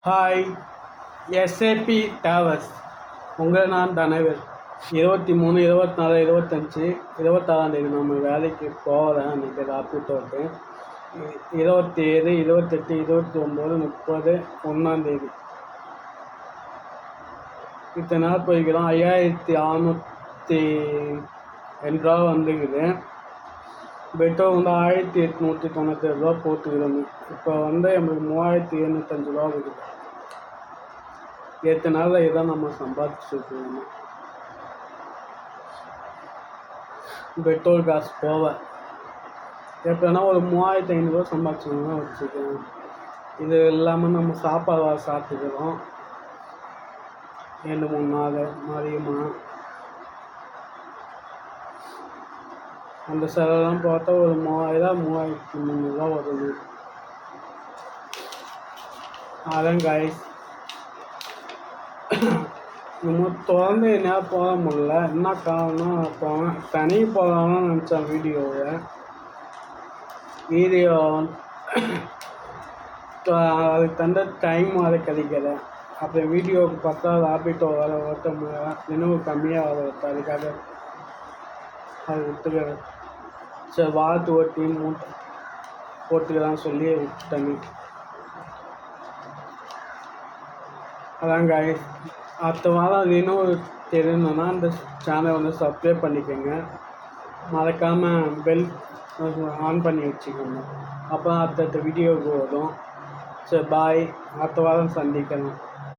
Hi, SAP towers. உங்கள் நான் தனவேல். 23, 24, 25, 26 நம்ம வேலைக்கு போகிறேன். அன்றைக்கி ராப்பிட்டு இருக்கேன். 27, 28, 29, 30, 1 இத்தனை நாள் போய்க்கிறோம். 5602 ரூபா வந்துக்குது. பெட்ரோல் வந்து 1897 போட்டுக்கிறோம். இப்போ வந்து நம்மளுக்கு 3705 ரூபா இருக்குது. 8 நாளில் இதான் நம்ம சம்பாதிச்சுருக்கோம். பெட்ரோல் காசு போக எப்போனா ஒரு 3500 சம்பாதிச்சோம்னா வச்சுக்கோங்க. இது இல்லாமல் நம்ம சாப்பாடு சாப்பிட்டுக்கிறோம் 2-3 நாள் மதியமாக. அந்த செலவெல்லாம் பார்த்தா ஒரு 3300 வருது. அதான் கைஸ், நம்ம தொடர்ந்து என்ன போட முடியல. என்ன காரணம், போவேன் தனி போகலாம்னு நினச்சேன். வீடியோ அதுக்கு தந்த டைம் அது கிடைக்கல. அப்புறம் வீடியோவுக்கு பார்த்தா ராபிட்டோ வர ஓட்ட நினைவு கம்மியாக வர அதுக்காக அது விட்டுக்கிறேன். சரி, வாரத்து ஒரு டீம் போட்டுக்கலான்னு சொல்லி விட்டேங்க. அதாங்க, அடுத்த வாரம் இன்னும் தெரியணுன்னா அந்த சேனலை வந்து சப்ஸ்கிரைப் பண்ணிக்கோங்க. மறக்காமல் பெல் ஆன் பண்ணி வச்சுக்கோங்க. அப்போ அடுத்தடுத்த வீடியோவுக்கு வரும். சரி, பாய். அடுத்த வாரம் சந்திக்கலாம்.